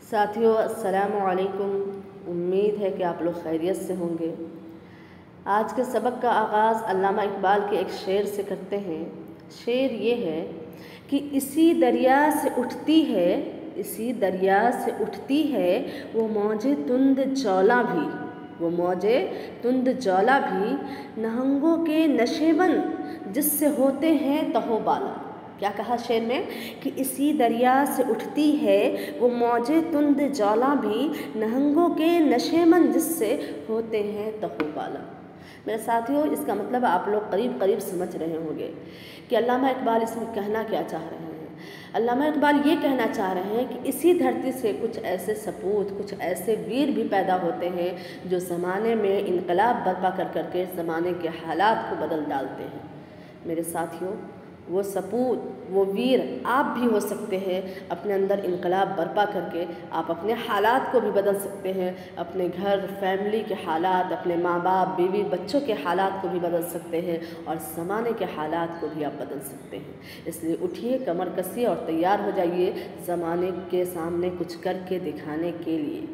साथियों अस्सलामु अलैकुम। उम्मीद है कि आप लोग खैरियत से होंगे। आज के सबक का आगाज़ अल्लामा इकबाल के एक शेर से करते हैं। शेर ये है कि इसी दरिया से उठती है वो मौजे तुंद जौला भी, वो मौजे तुंद जौला भी, नहंगों के नशेबंद जिससे होते हैं तहोबाला। क्या कहा शेर में कि इसी दरिया से उठती है वो मौजे तुंद जौला भी, नहंगों के नशेमंद जिससे होते हैं तहोबाला। मेरे साथियों, इसका मतलब आप लोग करीब करीब समझ रहे होंगे कि अल्लामा इकबाल इसमें कहना क्या चाह रहे हैं। अल्लामा इकबाल ये कहना चाह रहे हैं कि इसी धरती से कुछ ऐसे सपूत, कुछ ऐसे वीर भी पैदा होते हैं जो ज़माने में इनकलाब बर्पा कर करके ज़माने के हालात को बदल डालते हैं। मेरे साथियों, वो सपूत, वो वीर आप भी हो सकते हैं। अपने अंदर इनकलाब बर्पा करके आप अपने हालात को भी बदल सकते हैं। अपने घर, फैमिली के हालात, अपने माँ बाप, बीवी, बच्चों के हालात को भी बदल सकते हैं और ज़माने के हालात को भी आप बदल सकते हैं। इसलिए उठिए, कमर कसिए और तैयार हो जाइए ज़माने के सामने कुछ करके दिखाने के लिए।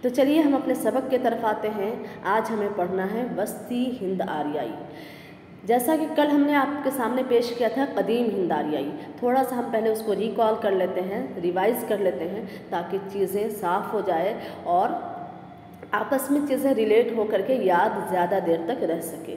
तो चलिए हम अपने सबक की तरफ आते हैं। आज हमें पढ़ना है वस्ती हिंद आर्याई। जैसा कि कल हमने आपके सामने पेश किया था कदीम हिंद आर्याई, थोड़ा सा हम पहले उसको रिकॉल कर लेते हैं, रिवाइज़ कर लेते हैं ताकि चीज़ें साफ़ हो जाए और आपस में चीज़ें रिलेट हो करके याद ज़्यादा देर तक रह सके।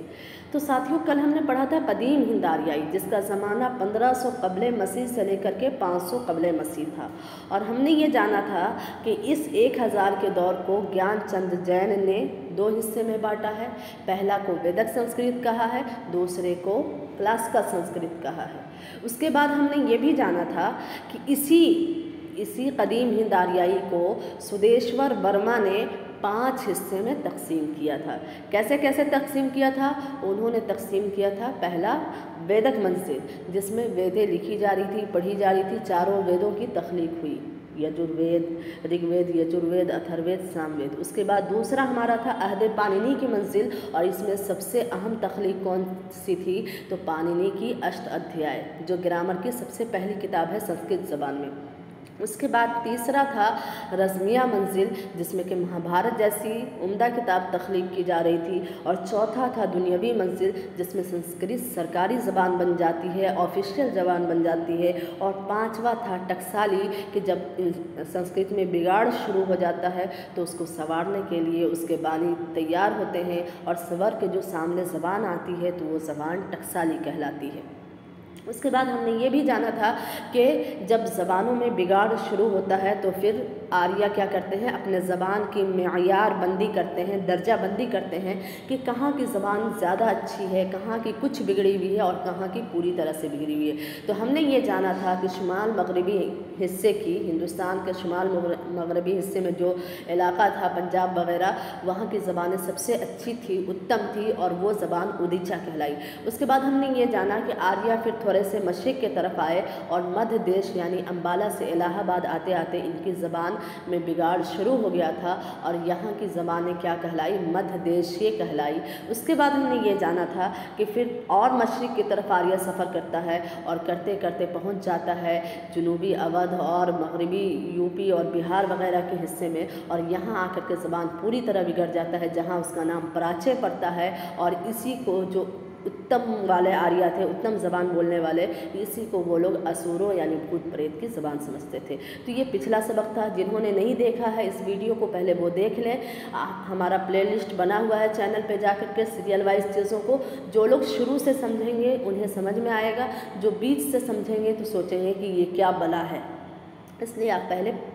तो साथियों, कल हमने पढ़ा था कदीम हिंद आर्याई, जिसका ज़माना 1500 कबले मसीह से लेकर के 500 कबले मसीह था। और हमने ये जाना था कि इस 1000 के दौर को ज्ञानचंद जैन ने 2 हिस्से में बांटा है। पहला को वेदक संस्कृत कहा है, दूसरे को क्लासिकल संस्कृत कहा है। उसके बाद हमने ये भी जाना था कि इसी कदीम हिंद आर्याई को सुदेश्वर वर्मा ने 5 हिस्से में तकसीम किया था। कैसे कैसे तकसीम किया था? उन्होंने तकसीम किया था, पहला वेदक मंजिल, जिसमें वेदें लिखी जा रही थी, पढ़ी जा रही थी, चारों वेदों की तख्लीक हुई, यजुर्वेद, ऋग्वेद, यजुर्वेद, अथर्ववेद, सामवेद। उसके बाद दूसरा हमारा था अहद पाणिनी की मंजिल, और इसमें सबसे अहम तख्लीक कौन सी थी? तो पाणिनी की अष्ट अध्याय, जो ग्रामर की सबसे पहली किताब है संस्कृत ज़बान में। उसके बाद तीसरा था रज़मिया मंजिल, जिसमें कि महाभारत जैसी उम्दा किताब तख्लीक की जा रही थी। और चौथा था दुनियावी मंजिल, जिसमें संस्कृत सरकारी ज़बान बन जाती है, ऑफिशियल ज़बान बन जाती है। और पांचवा था टकसाली, कि जब संस्कृत में बिगाड़ शुरू हो जाता है तो उसको संवारने के लिए उसके बानी तैयार होते हैं, और संवर के जो सामने ज़बान आती है तो वो ज़बान टकसाली कहलाती है। उसके बाद हमने ये भी जाना था कि जब ज़बानों में बिगाड़ शुरू होता है तो फिर आर्या क्या करते हैं? अपने ज़बान की मेयार बंदी करते हैं, दर्जा बंदी करते हैं कि कहाँ की ज़बान ज़्यादा अच्छी है, कहाँ की कुछ बिगड़ी हुई है और कहाँ की पूरी तरह से बिगड़ी हुई है। तो हमने ये जाना था कि शुमाल मगरबी हिस्से की, हिंदुस्तान के शुमाल मगरबी हिस्से में जो इलाका था पंजाब वगैरह, वहाँ की ज़बानें सबसे अच्छी थी, उत्तम थी, और वो ज़बान उदीचा कहलाई। उसके बाद हमने ये जाना कि आर्या फिर थोड़े से मशरिक़ के तरफ आए और मध्य देश यानी अम्बाला से इलाहाबाद आते आते इनकी ज़बान में बिगाड़ शुरू हो गया था, और यहाँ की ज़बानें क्या कहलाई? मध्य देशीय कहलाई। उसके बाद हमने ये जाना था कि फिर और मशरिक़ की तरफ आर्या सफ़र करता है और करते करते पहुँच जाता है जनूबी अवध और मगरबी यूपी और बिहार वगैरह के हिस्से में, और यहाँ आकर के ज़बान पूरी तरह बिगड़ जाता है, जहाँ उसका नाम प्राच्य पड़ता है। और इसी को जो उत्तम वाले आर्या थे, उत्तम ज़बान बोलने वाले, इसी को वो लोग असुरों यानी भूत प्रेत की ज़बान समझते थे। तो ये पिछला सबक था। जिन्होंने नहीं देखा है इस वीडियो को पहले वो देख लें। हमारा प्लेलिस्ट बना हुआ है चैनल पे जाकर के सीरियल वाइज चीज़ों को। जो लोग शुरू से समझेंगे उन्हें समझ में आएगा, जो बीच से समझेंगे तो सोचेंगे कि ये क्या बला है। इसलिए आप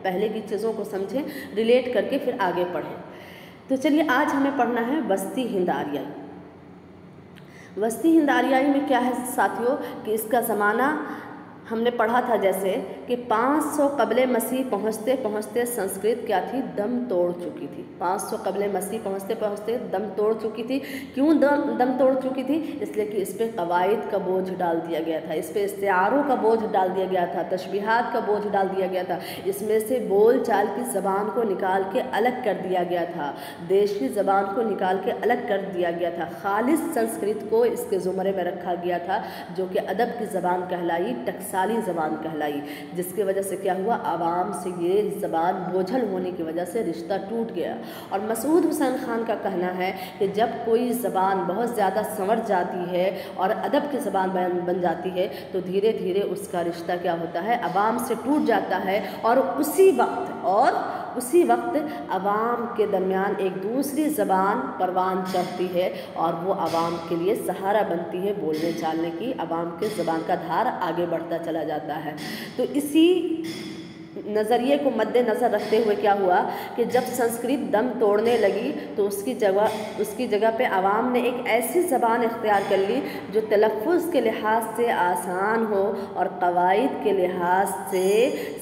पहले की चीज़ों को समझें, रिलेट करके फिर आगे पढ़ें। तो चलिए आज हमें पढ़ना है वस्ती हिंद आर्याई। वस्ती हिंद आर्याई में क्या है साथियों कि इसका ज़माना हमने पढ़ा था जैसे कि 500 कबले मसीह पहुँचते पहुँचते संस्कृत क्या थी? दम तोड़ चुकी थी। 500 कबले मसीह पहुँचते पहुँचते दम तोड़ चुकी थी। क्यों दम तोड़ चुकी थी? इसलिए कि इस पर कवायद का बोझ डाल दिया गया था, इस पर इस्तिआरों का बोझ डाल दिया गया था, तशबीहात का बोझ डाल दिया गया था। इसमें से बोल चाल की ज़बान को निकाल के अलग कर दिया गया था, देशी ज़बान को निकाल के अलग कर दिया गया था। खालिस संस्कृत को इसके ज़ुमरे में रखा गया था, जो कि अदब की ज़बान कहलाई, टकसा शक्तिशाली ज़बान कहलाई, जिसकी वजह से क्या हुआ, आवाम से ये ज़बान बोझल होने की वजह से रिश्ता टूट गया। और मसूद हुसैन ख़ान का कहना है कि जब कोई ज़बान बहुत ज़्यादा संवर जाती है और अदब की ज़बान बन जाती है तो धीरे धीरे उसका रिश्ता क्या होता है, आवाम से टूट जाता है। और उसी वक्त आवाम के दरमियान एक दूसरी ज़बान परवान चढ़ती है और वो आवाम के लिए सहारा बनती है बोलने चालने की, आवाम के ज़बान का धार आगे बढ़ता चला जाता है। तो इसी नज़रिए को मद्देनज़र रखते हुए क्या हुआ कि जब संस्कृत दम तोड़ने लगी तो उसकी जगह पे आवाम ने एक ऐसी ज़बान इख्तियार कर ली जो तलफ़्फ़ुज़ के लिहाज से आसान हो और क़वाइद के लिहाज से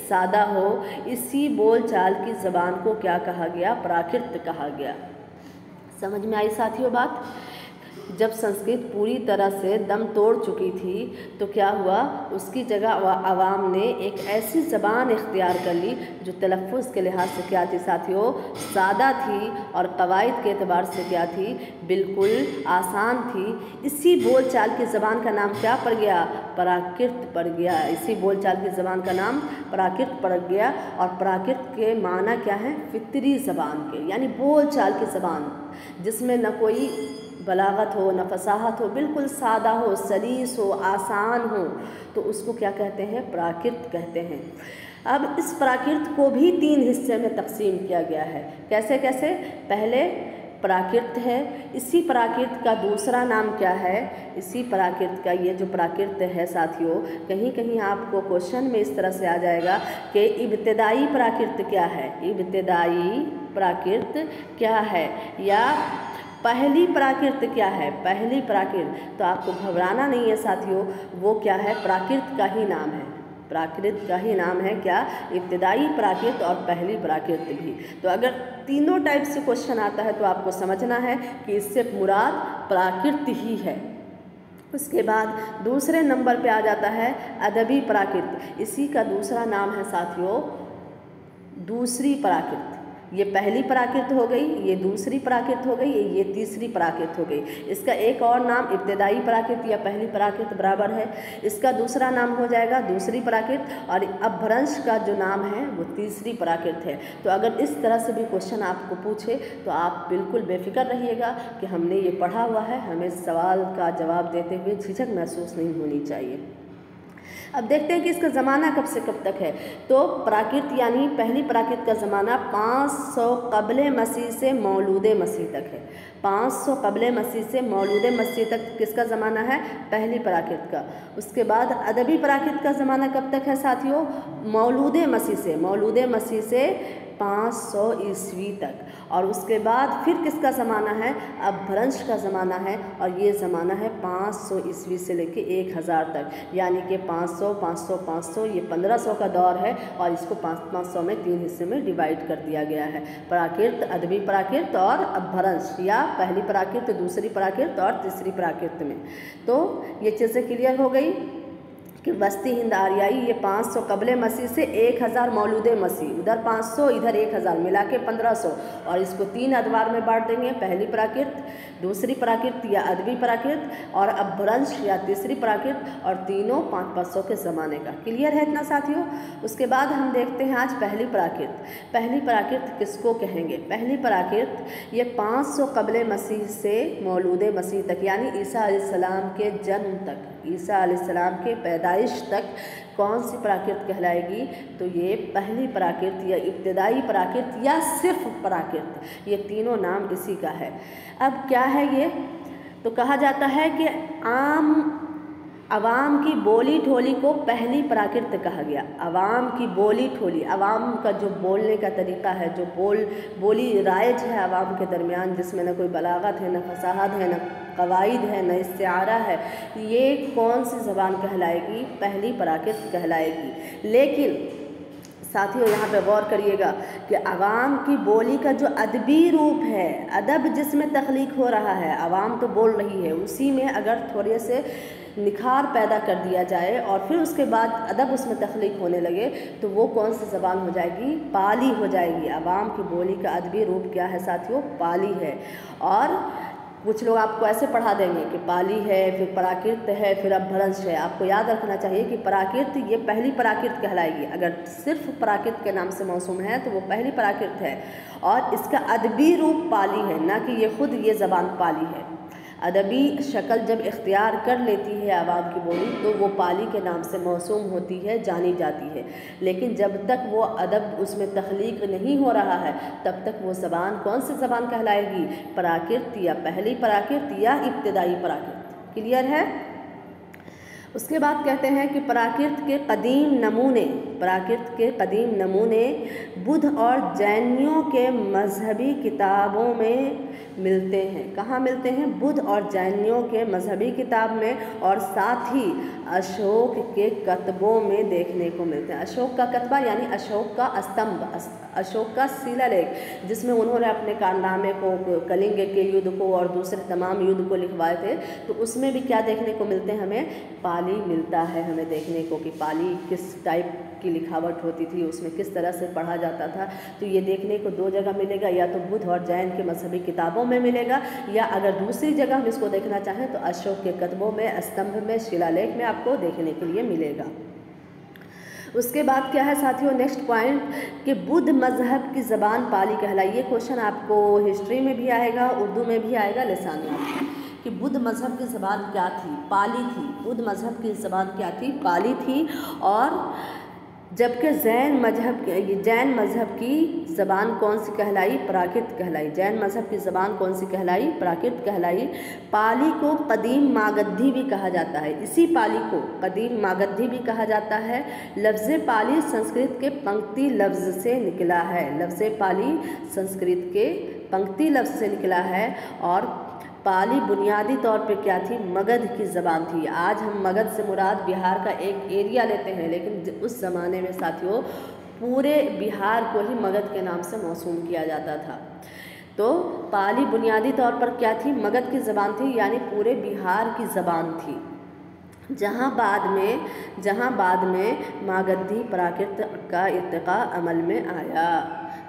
सादा हो। इसी बोल चाल की ज़बान को क्या कहा गया, प्राकृत कहा गया। समझ में आई साथियों बात? जब संस्कृत पूरी तरह से दम तोड़ चुकी थी तो क्या हुआ, उसकी जगह आवाम ने एक ऐसी ज़बान इख्तियार कर ली जो तलफ़्फ़ुज़ के लिहाज से क्या थी साथियों, सादा थी और क़वाइद के एतबार से क्या थी, बिल्कुल आसान थी। इसी बोल चाल की ज़बान का नाम क्या पड़ गया, प्राकृत पड़ गया। इसी बोल चाल की ज़बान का नाम प्राकृत पड़ गया। और प्राकृत के माना क्या है, फितरी ज़बान के, यानी बोल चाल की ज़बान जिसमें न कोई बलागत हो न फसाहत हो, बिल्कुल सादा हो, सलीस हो, आसान हो, तो उसको क्या कहते हैं, प्राकृत कहते हैं। अब इस प्राकृत को भी 3 हिस्से में तकसीम किया गया है। कैसे कैसे? पहले प्राकृत है, इसी प्राकृत का दूसरा नाम क्या है, इसी प्राकृत का ये जो प्राकृत है साथियों, कहीं कहीं आपको क्वेश्चन में इस तरह से आ जाएगा कि इब्तिदाई प्राकृत क्या है, इब्तिदाई प्राकृत क्या है, या पहली प्राकृत क्या है, पहली प्राकृत। तो आपको घबराना नहीं है साथियों, वो क्या है, प्राकृत का ही नाम है, प्राकृत का ही नाम है क्या, इब्तिदाई प्राकृत और पहली प्राकृत भी। तो अगर तीनों टाइप से क्वेश्चन आता है तो आपको समझना है कि इससे मुराद प्राकृत ही है। उसके बाद दूसरे नंबर पे आ जाता है अदबी प्राकृत। इसी का दूसरा नाम है साथियों दूसरी प्राकृत। ये पहली प्राकृत हो गई, ये दूसरी प्राकृत हो गई, ये तीसरी प्राकृत हो गई। इसका एक और नाम इब्तिदाई प्राकृत या पहली प्राकृत बराबर है। इसका दूसरा नाम हो जाएगा दूसरी प्राकृत और अपभ्रंश का जो नाम है वो तीसरी प्राकृत है। तो अगर इस तरह से भी क्वेश्चन आपको पूछे तो आप बिल्कुल बेफिक्र रहिएगा कि हमने ये पढ़ा हुआ है, हमें सवाल का जवाब देते हुए झिझक महसूस नहीं होनी चाहिए। अब देखते हैं कि इसका ज़माना कब से कब तक है। तो प्राकृत यानी पहली प्राकृत का ज़माना 500 क़ब्ले मसीह से मौलूद मसीह तक है। 500 क़ब्ले मसीह से मौलूद मसीह तक किसका ज़माना है, पहली प्राकृत का। उसके बाद अदबी प्राकृत का ज़माना कब तक है साथियों, मौलूद मसीह से 500 ईस्वी तक। और उसके बाद फिर किसका ज़माना है, अपभ्रंश का ज़माना है, और ये ज़माना है 500 ईस्वी से लेके 1000 तक, यानी कि 500 500 500 ये 1500 का दौर है। और इसको 500 में 3 हिस्से में डिवाइड कर दिया गया है, प्राकृत, अदबी प्राकृत और अपभ्रंश, या पहली प्राकृत, दूसरी प्राकृत और तीसरी प्राकृत में। तो ये चीज़ें क्लियर हो गई कि बस्ती हिंद आर्याई ये 500 क़ब्ले मसीह से 1000 मौलूद मसीह, उधर 500 इधर 1000 मिला के 1500। और इसको 3 अदवार में बांट देंगे, पहली प्राकृत, दूसरी प्राकृत या अदबी प्राकृत और अपभ्रंश या तीसरी प्राकृत, और तीनों 500 के ज़माने का। क्लियर है इतना साथियों? उसके बाद हम देखते हैं आज पहली प्राकृत। पहली प्राकृत किसको कहेंगे, पहली प्राकृत ये 500 क़ब्ले मसीह से मौलूद मसीह तक, यानी ईसा अलैहिस्सलाम के जन्म तक, ईसा अलैहिस्सलाम के पैदाइश तक कौन सी प्राकृत कहलाएगी, तो ये पहली प्राकृत या इब्तिदाई प्राकृत या सिर्फ प्राकृत, ये तीनों नाम इसी का है। अब क्या है ये, तो कहा जाता है कि आवाम की बोली ठोली को पहली प्राकृत कहा गया। आवाम की बोली ठोली, आवाम का जो बोलने का तरीक़ा है, जो बोली राइज है आवाम के दरमियान, जिसमें न कोई बलागत है, न फसाहत है, न क़वाइद है, न इस्तिआरा है, ये कौन सी ज़बान कहलाएगी, पहली प्राकृत कहलाएगी। लेकिन साथियों यहाँ पे गौर करिएगा कि आवाम की बोली का जो अदबी रूप है, अदब जिसमें तख्लीक हो रहा है, आवाम तो बोल रही है, उसी में अगर थोड़े से निखार पैदा कर दिया जाए और फिर उसके बाद अदब उसमें तख्लीक होने लगे तो वो कौन सी ज़बान हो जाएगी, पाली हो जाएगी। आवाम की बोली का अदबी रूप क्या है साथियों, पाली है। और कुछ लोग आपको ऐसे पढ़ा देंगे कि पाली है, फिर प्राकृत है, फिर अपभ्रंश है। आपको याद रखना चाहिए कि प्राकृत ये पहली प्राकृत कहलाएगी। अगर सिर्फ प्राकृत के नाम से मौसूम है तो वो पहली प्राकृत है, और इसका अदबी रूप पाली है, ना कि ये खुद ये ज़बान पाली है। अदबी शक्ल जब इख्तियार कर लेती है आवाम की बोली तो वो पाली के नाम से मौसूम होती है, जानी जाती है। लेकिन जब तक वो अदब उसमें तख्लीक नहीं हो रहा है तब तक वो ज़बान कौन सी ज़बान कहलाएगी? प्राकृत, या पहली प्राकृत या इब्तिदाई प्राकृत। क्लियर है? उसके बाद कहते हैं कि प्राकृत के कदीम नमूने, प्राकृत के कदीम नमूने बुद्ध और जैनियों के मजहबी किताबों में मिलते हैं। कहाँ मिलते हैं? बुद्ध और जैनियों के मजहबी किताब में, और साथ ही अशोक के कतबों में देखने को मिलते हैं। अशोक का कतबा यानी अशोक का स्तंभ, अशोक का शिलालेख, जिसमें उन्होंने अपने कारनामे को, कलिंग के युद्ध को और दूसरे तमाम युद्ध को लिखवाए थे, तो उसमें भी क्या देखने को मिलते हैं? हमें पाली मिलता है हमें देखने को, कि पाली किस टाइप की लिखावट होती थी, उसमें किस तरह से पढ़ा जाता था। तो ये देखने को दो जगह मिलेगा, या तो बुद्ध और जैन के मजहबी किताबों में मिलेगा, या अगर दूसरी जगह हम इसको देखना चाहें तो अशोक के कतबों में, स्तंभ में, शिलालेख में आपको देखने के लिए मिलेगा। उसके बाद क्या है साथियों, नेक्स्ट पॉइंट, कि बुद्ध मजहब की ज़बान पाली कहलाई। ये क्वेश्चन आपको हिस्ट्री में भी आएगा, उर्दू में भी आएगा, लिसानियात में, कि बुद्ध मजहब की ज़बान क्या थी? पाली थी। बुद्ध मजहब की ज़बान क्या थी? पाली थी। और जबकि जैन मज़हब की ज़बान कौन सी कहलाई? प्राकृत कहलाई। जैन मज़हब की ज़बान कौन सी कहलाई? प्राकृत कहलाई। पाली को कदीम मागधी भी कहा जाता है। इसी पाली को कदीम मागधी भी कहा जाता है। लफ्ज़ पाली संस्कृत के पंक्ति लफ्ज़ से निकला है। लफ्ज़ पाली संस्कृत के पंक्ति लफ्ज़ से निकला है। और पाली बुनियादी तौर पे क्या थी? मगध की ज़बान थी। आज हम मगध से मुराद बिहार का एक एरिया लेते हैं, लेकिन उस ज़माने में साथियों पूरे बिहार को ही मगध के नाम से मौसूम किया जाता था। तो पाली बुनियादी तौर पर क्या थी? मगध की ज़बान थी, यानी पूरे बिहार की ज़बान थी। जहाँ बाद में मागधी प्राकृत का इत्तिक़ा अमल में आया।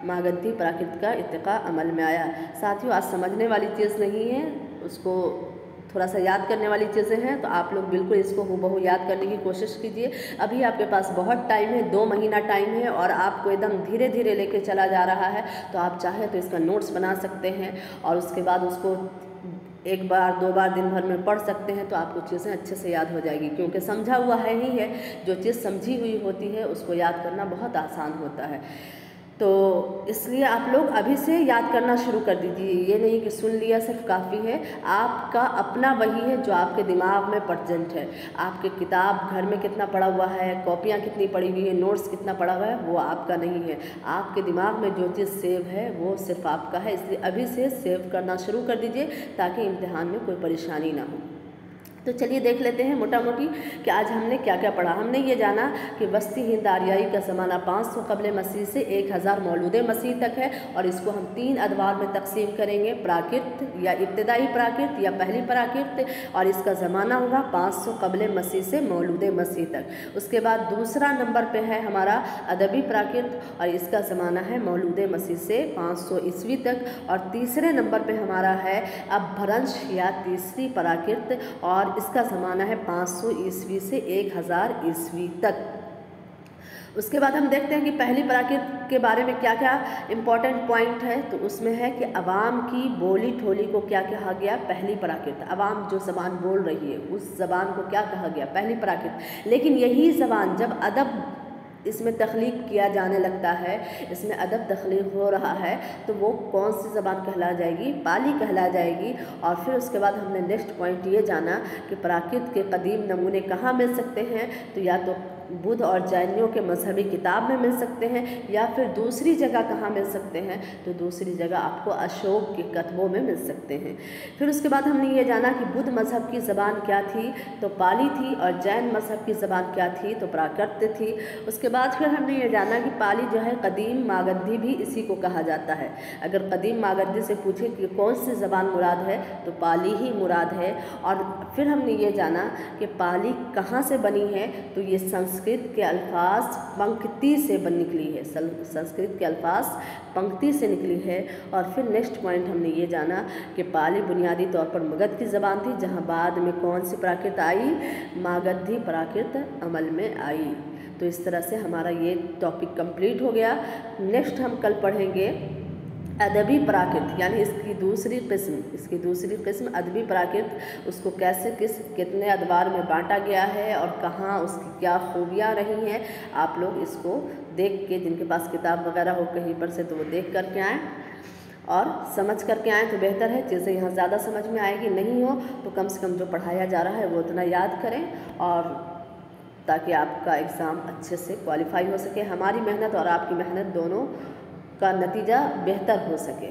मागधी प्राकृत का इत्तिक़ा अमल में आया। साथियों आज समझने वाली चीज़ नहीं है, उसको थोड़ा सा याद करने वाली चीज़ें हैं, तो आप लोग बिल्कुल इसको हूबहू याद करने की कोशिश कीजिए। अभी आपके पास बहुत टाइम है, 2 महीना टाइम है, और आपको एकदम धीरे धीरे लेके चला जा रहा है। तो आप चाहें तो इसका नोट्स बना सकते हैं, और उसके बाद उसको 1 बार 2 बार दिन भर में पढ़ सकते हैं, तो आपको चीज़ें अच्छे से याद हो जाएगी। क्योंकि समझा हुआ है ही है, जो चीज़ समझी हुई होती है उसको याद करना बहुत आसान होता है। तो इसलिए आप लोग अभी से याद करना शुरू कर दीजिए। ये नहीं कि सुन लिया सिर्फ काफ़ी है। आपका अपना वही है जो आपके दिमाग में प्रेजेंट है। आपके किताब घर में कितना पड़ा हुआ है, कॉपियाँ कितनी पड़ी हुई है, नोट्स कितना पड़ा हुआ है, वो आपका नहीं है। आपके दिमाग में जो चीज़ सेव है वो सिर्फ आपका है। इसलिए अभी से सेव करना शुरू कर दीजिए ताकि इम्तिहान में कोई परेशानी ना हो। तो चलिए देख लेते हैं मोटा मोटी कि आज हमने क्या क्या पढ़ा। हमने ये जाना कि वस्ती हिंद आर्याई का ज़माना 500 कबल मसीह से 1000 मौलूद मसीह तक है, और इसको हम 3 अदवार में तकसीम करेंगे, प्राकृत या इब्तिदाई प्राकृत या पहली प्राकृत, और इसका ज़माना होगा 500 कबल मसीह से मौलूद मसीह तक। उसके बाद दूसरा नंबर पे है हमारा अदबी प्राकृत, और इसका ज़माना है मौलूद मसीह से 500 ईस्वी तक। और तीसरे नंबर पे हमारा है अपभ्रंश या तीसरी प्राकृत, और इसका ज़माना है 500 ईस्वी से 1000 ईस्वी तक। उसके बाद हम देखते हैं कि पहली प्राकृत के बारे में क्या क्या इम्पोर्टेंट पॉइंट है। तो उसमें है कि अवाम की बोली ठोली को क्या कहा गया? पहली प्राकृत। अवाम जो ज़बान बोल रही है उस ज़बान को क्या कहा गया? पहली प्राकृत। लेकिन यही ज़बान जब अदब इसमें तख्लीक किया जाने लगता है, इसमें अदब तख्लीक हो रहा है, तो वो कौन सी ज़बान कहला जाएगी? पाली कहला जाएगी। और फिर उसके बाद हमने नेक्स्ट पॉइंट ये जाना कि प्राकृत के कदीम नमूने कहाँ मिल सकते हैं। तो या तो बुद्ध और जैनियों के मजहबी किताब में मिल सकते हैं, या फिर दूसरी जगह कहाँ मिल सकते हैं? तो दूसरी जगह आपको अशोक के कतबों में मिल सकते हैं। फिर उसके बाद हमने ये जाना कि बुद्ध मज़हब की ज़बान क्या थी? तो पाली थी। और जैन मज़हब की ज़बान क्या थी? तो प्राकृत थी। उसके बाद फिर हमने ये जाना कि पाली जो है कदीम मागधी भी इसी को कहा जाता है। अगर कदीम मागधी से पूछे कि कौन सी ज़बान मुराद है, तो पाली ही मुराद है। और फिर हमने ये जाना कि पाली कहाँ से बनी है? तो ये संस्कृत संस्कृत के अल्फाज पंक्ति से निकली है, संस्कृत के अल्फाज पंक्ति से निकली है। और फिर नेक्स्ट पॉइंट हमने ये जाना कि पाली बुनियादी तौर पर मगध की ज़बान थी, जहाँ बाद में कौन सी प्राकृत आई, मागधी प्राकृत अमल में आई। तो इस तरह से हमारा ये टॉपिक कंप्लीट हो गया। नेक्स्ट हम कल पढ़ेंगे अदबी प्राकृत, यानी इसकी दूसरी किस्म अदबी प्राकृत, उसको कैसे कितने अदवार में बांटा गया है और कहाँ उसकी क्या खूबियाँ रही हैं। आप लोग इसको देख के, जिनके पास किताब वगैरह हो कहीं पर से, तो वो देख करके आएँ और समझ करके आएँ तो बेहतर है। चीज़ें यहाँ ज़्यादा समझ में आएगी, नहीं हो तो कम से कम जो पढ़ाया जा रहा है वो उतना याद करें, और ताकि आपका एग्ज़ाम अच्छे से क्वालिफाई हो सके। हमारी मेहनत और आपकी मेहनत दोनों का नतीजा बेहतर हो सके।